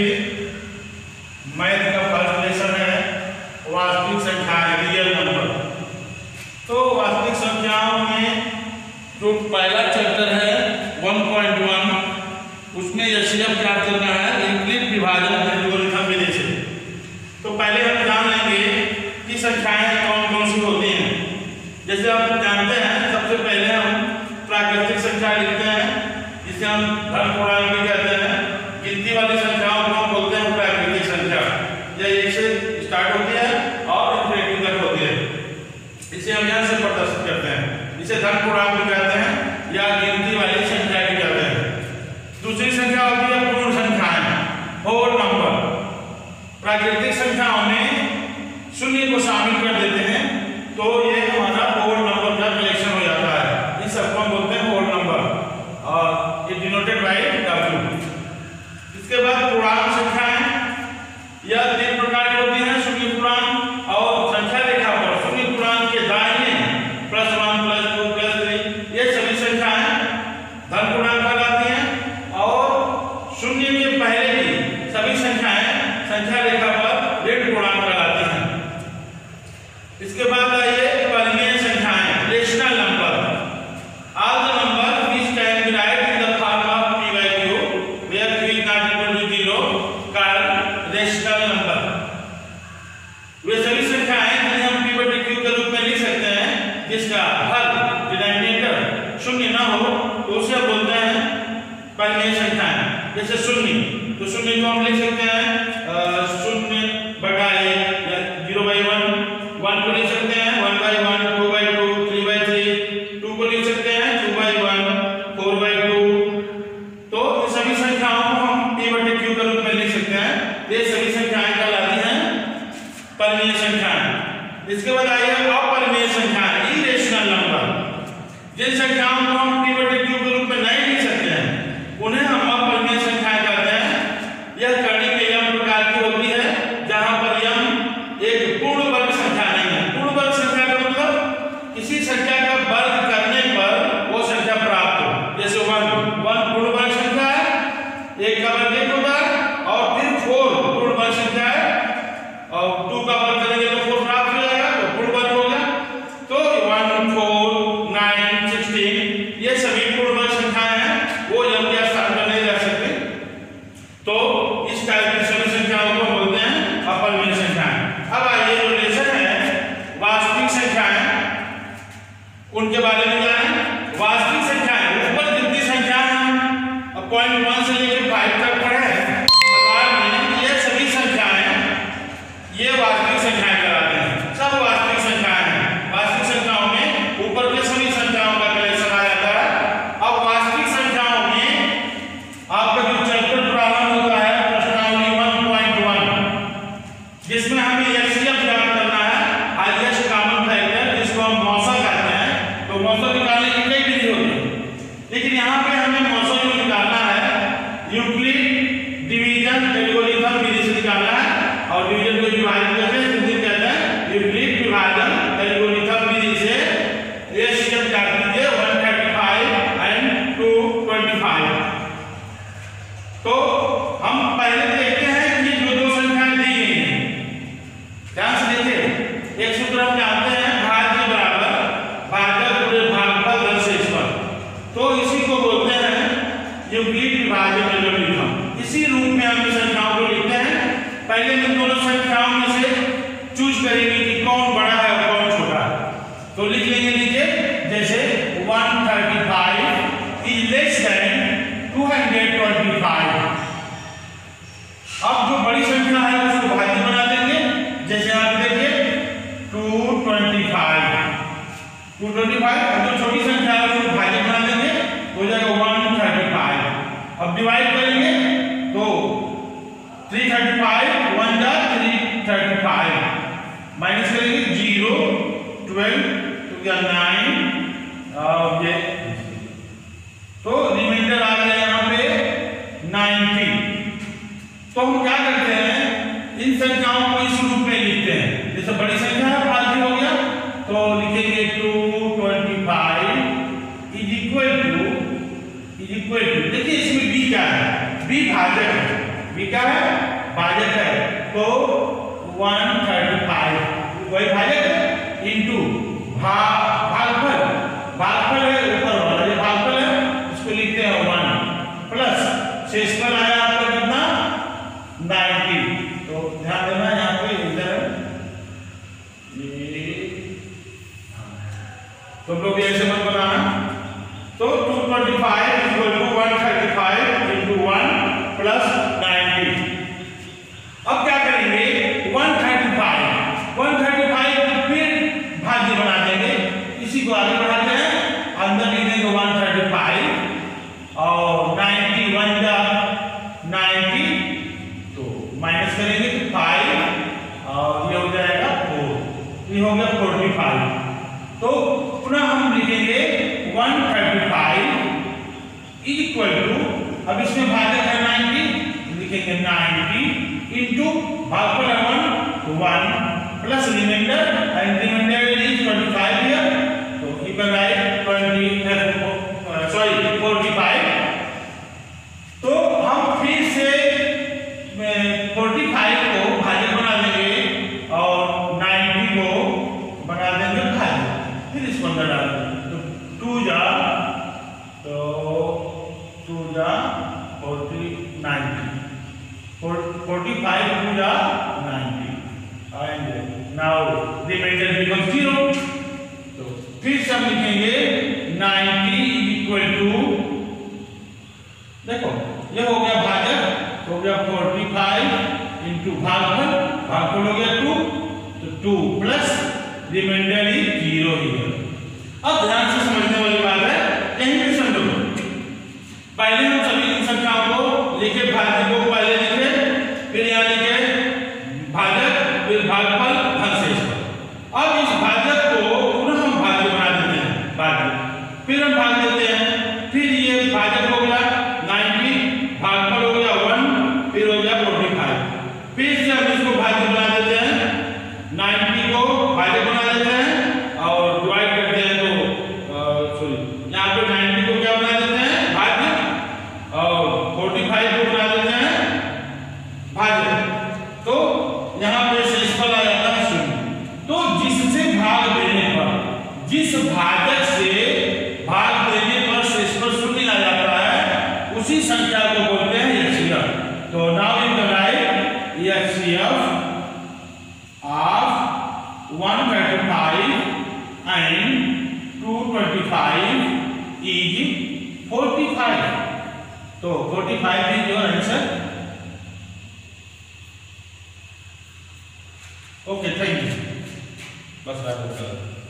भी मैथ का first lesson है वास्तविक संख्याएं, रियल नंबर। तो वास्तविक संख्याओं में जो पहला चैप्टर है 1.1 उसमें एचसीएफ क्या करना है, यूक्लिड विभाजन एल्गोरिथम विधि से। तो पहले हम जान लेंगे कि संख्याएं कौन कौन सी होती हैं। जैसे आप जानते हैं सबसे पहले हम प्राकृतिक संख्या लिखते हैं जिसे हम धन पूर्णांक भी कहते हैं। गिनती वाली संख्याओं को हम बोलते हैं प्राकृतिक संख्या, यह 1 से स्टार्ट होती है और इंफिनिटी तक होती है। इसे हम यहाँ से प्रदर्शित करते हैं, इसे धन पूर्णांक भी कहते हैं या गिनती वाली संख्या भी कहते हैं। दूसरी संख्या होती है पूर्ण संख्याएं, होल नंबर। प्राकृतिक संख्याओं में शून्य को शामिल कर देते हैं तो ये हमारा होल नंबर का कलेक्शन हो जाता है। इस सबको हम बोलते हैं होल नंबर और ये डिनोटेड बाय W। इसके बाद पूर्णांक संख्याएं, यह 3 प्रकार की होती हैं, शून्य पूर्णांक और संख्या रेखा पर शून्य पूर्णांक के दाहिने +1 +2 +3 ये सभी संख्याएं धन पूर्णांक कहलाती हैं और शून्य के पहले की सभी संख्याएं संख्या रेखा पर ऋण पूर्णांक कहलाती हैं। इसके बाद आइए परिमेय संख्याएं, rational number. All the number which can be right in the form of p by q where q is not equal to 0 called rational number. वे सभी संख्याएं जिन्हें हम p by q के रूप में लिख सकते हैं जिसका हल डिनोमिनेटर शून्य ना हो तो उसे बोलते हैं परिमेय संख्याएं। जैसे शून्य, तो शून्य को हम लिख सकते हैं 0/1 या 0/1। 1 को लिख सकते हैं 1/1, 2/2, 3/3। 2 को लिख सकते हैं 2/1, 4/2। तो इन सभी संख्याओं को हम p बटे q के रूप में लिख सकते हैं। ये सभी संख्याएं कहलाती हैं परिमेय संख्याएं। इसके बाद आइए अपरिमेय संख्याएं, इरेशनल नंबर। जिन संख्याओं को हम p बटे q के रूप में नहीं लिख सकते हैं उन्हें हम अपरिमेय संख्याएं कहते हैं। यह कर्ण के यम प्रकार की होती है जहां पर यम एक पूर्ण वर्ग संख्या नहीं है। पूर्ण वर्ग संख्या का मतलब किसी संख्या का वर्ग करने पर वो संख्या प्राप्त हो। जैसे 1 पूर्ण वर्ग संख्या है, 1 का वर्ग 1 होता है और फिर 4 पूर्ण वर्ग संख्या है और 2 का वर्ग करेंगे तो 4 प्राप्त हो जाएगा तो पूर्ण वर्ग हो गया। तो 1, 4, 9, 16 ये सभी पूर्ण वर्ग संख्याएं हैं, वो यम के स्थान पर नहीं रह सकते। तो इस टाइप की सभी संख्याओं को बोलते हैं अपरिमेय संख्याएं। अब आइए जो लेसन है वास्तविक संख्याएं, उनके बारे में जानें। वास्तविक संख्याएं ऊपर जितनी संख्याएं हम 0.1 से लेकर 5 तक पढ़े हैं बता में, ये सभी संख्याएं ये वास्तविक संख्याएं कहलाते हैं। सब वास्तविक संख्याएं हैं। वास्तविक संख्याओं में ऊपर के सभी संख्याओं का कलेक्शन आ जाता है। अब वास्तविक संख्याओं में आपका जो चैप्टर प्रारंभ होता है प्रश्नावली 1.1 जिसमें हमें एचसीएफ ज्ञात करना है, हाईएस्ट कॉमन फैक्टर, जिसको हम मौसा कहते हैं। तो मौसा निकालने की कई विधि होती है लेकिन यहाँ पे हमें मौसा जो निकालना है यूक्लिड डिवीजन एल्गोरिथम विधि से निकालना है। और डिवीजन को विभाजन करते हैं, हिंदी कहते हैं यूक्लिड विभाजन एल्गोरिथम विधि से एचसीएफ ज्ञात कीजिए 135 एंड 225। तो हम पहले देखते हैं कि जो दो संख्याएं दी गई हैं, ध्यान से देखिए। एक सूत्र हम जानते हैं भाज्य बराबर भाजक पूरे भागफल 10/। तो इसी को बोलते हैं यूक्लिड विभाजन एल्गोरिथम। इसी रूप में हम संख्याओं को लिखते हैं। पहले इन दोनों संख्याओं में से चूज करेंगे कि कौन बड़ा है और कौन छोटा है। तो लिख लेंगे नीचे, जैसे 135 इज लेस देन 225। अब जो बड़ी संख्या है उसको भाज्य बना देंगे। जैसे आप देखिए 225, और जो छोटी संख्या है उसको भाज्य बना देंगे, हो जाएगा 135। अब डिवाइड करेंगे तो 335 1 जा 335, माइनस करेंगे 0 12 तो क्या 9 और ये तो रिमाइंडर आ गया यहाँ पे 90। तो हम क्या करते हैं, इन संख्याओं को इस रूप में लिखते हैं। जैसे बड़ी संख्या है भाज्य हो गया तो लिखेंगे 225 इज इक्वल टू देखिए इसमें b क्या है, b भाजक है। b क्या है, माइनस करेंगे तो 5 और ये हो जाएगा 4, ये हो गया 45। तो पुनः हम लिखेंगे 135 इक्वल टू, अब इसमें भाजक है 90, लिखेंगे 90 इंटू भागफल 1 plus reminder, and reminder is 25 here, तो यू कैन राइट 45। तो हम फिर से 45 को भाजक बना देंगे और 90 को बना देंगे भाजक, फिर इसको अंदर डाल देंगे। तो 2 जा 40 90, 45 2 जा 90, and now remainder becomes 0। तो फिर से हम लिखेंगे 90 इक्वल टू, देखो ये हो गया भाजक, हो गया 45 इंटू भागफल हो गया 2, तो 2 प्लस रिमाइंडर इज 0 हियर। अब ध्यान से समझने वाली बात है, कहीं भी समझो, पहले हम सभी संख्याओं को लिखे, भाजक को पहले लिखे, फिर यहाँ लिखे भाजक, फिर भागफल, भागशेषफल। अब इस भाजक को पुनः हम भाज्य बना देते हैं, भाज्य, फिर हम भाग देते हैं, फिर ये भाजक हो गया 90, भागफल हो गया 1, फिर हो गया 45, फिर से हम इसको भाज्य बना देते हैं, 90 को भाजक बना देते हैं और डिवाइड करते हैं, तो सॉरी यहाँ पे 90 को क्या बना देते हैं, भाज्य, और 45 को बना देते हैं भाज्य, तो यहाँ पे शेषफल आ जाता है 0। तो जिससे भाग देने पर, जिस भाजक से भाग देने पर शेषफल 0 आ जाता है, उसी संख्या को बोलते हैं HCF। तो now you can right HCF of 135 and 225 is 45। तो 45 is your answer। Okay, thank you. बस बात।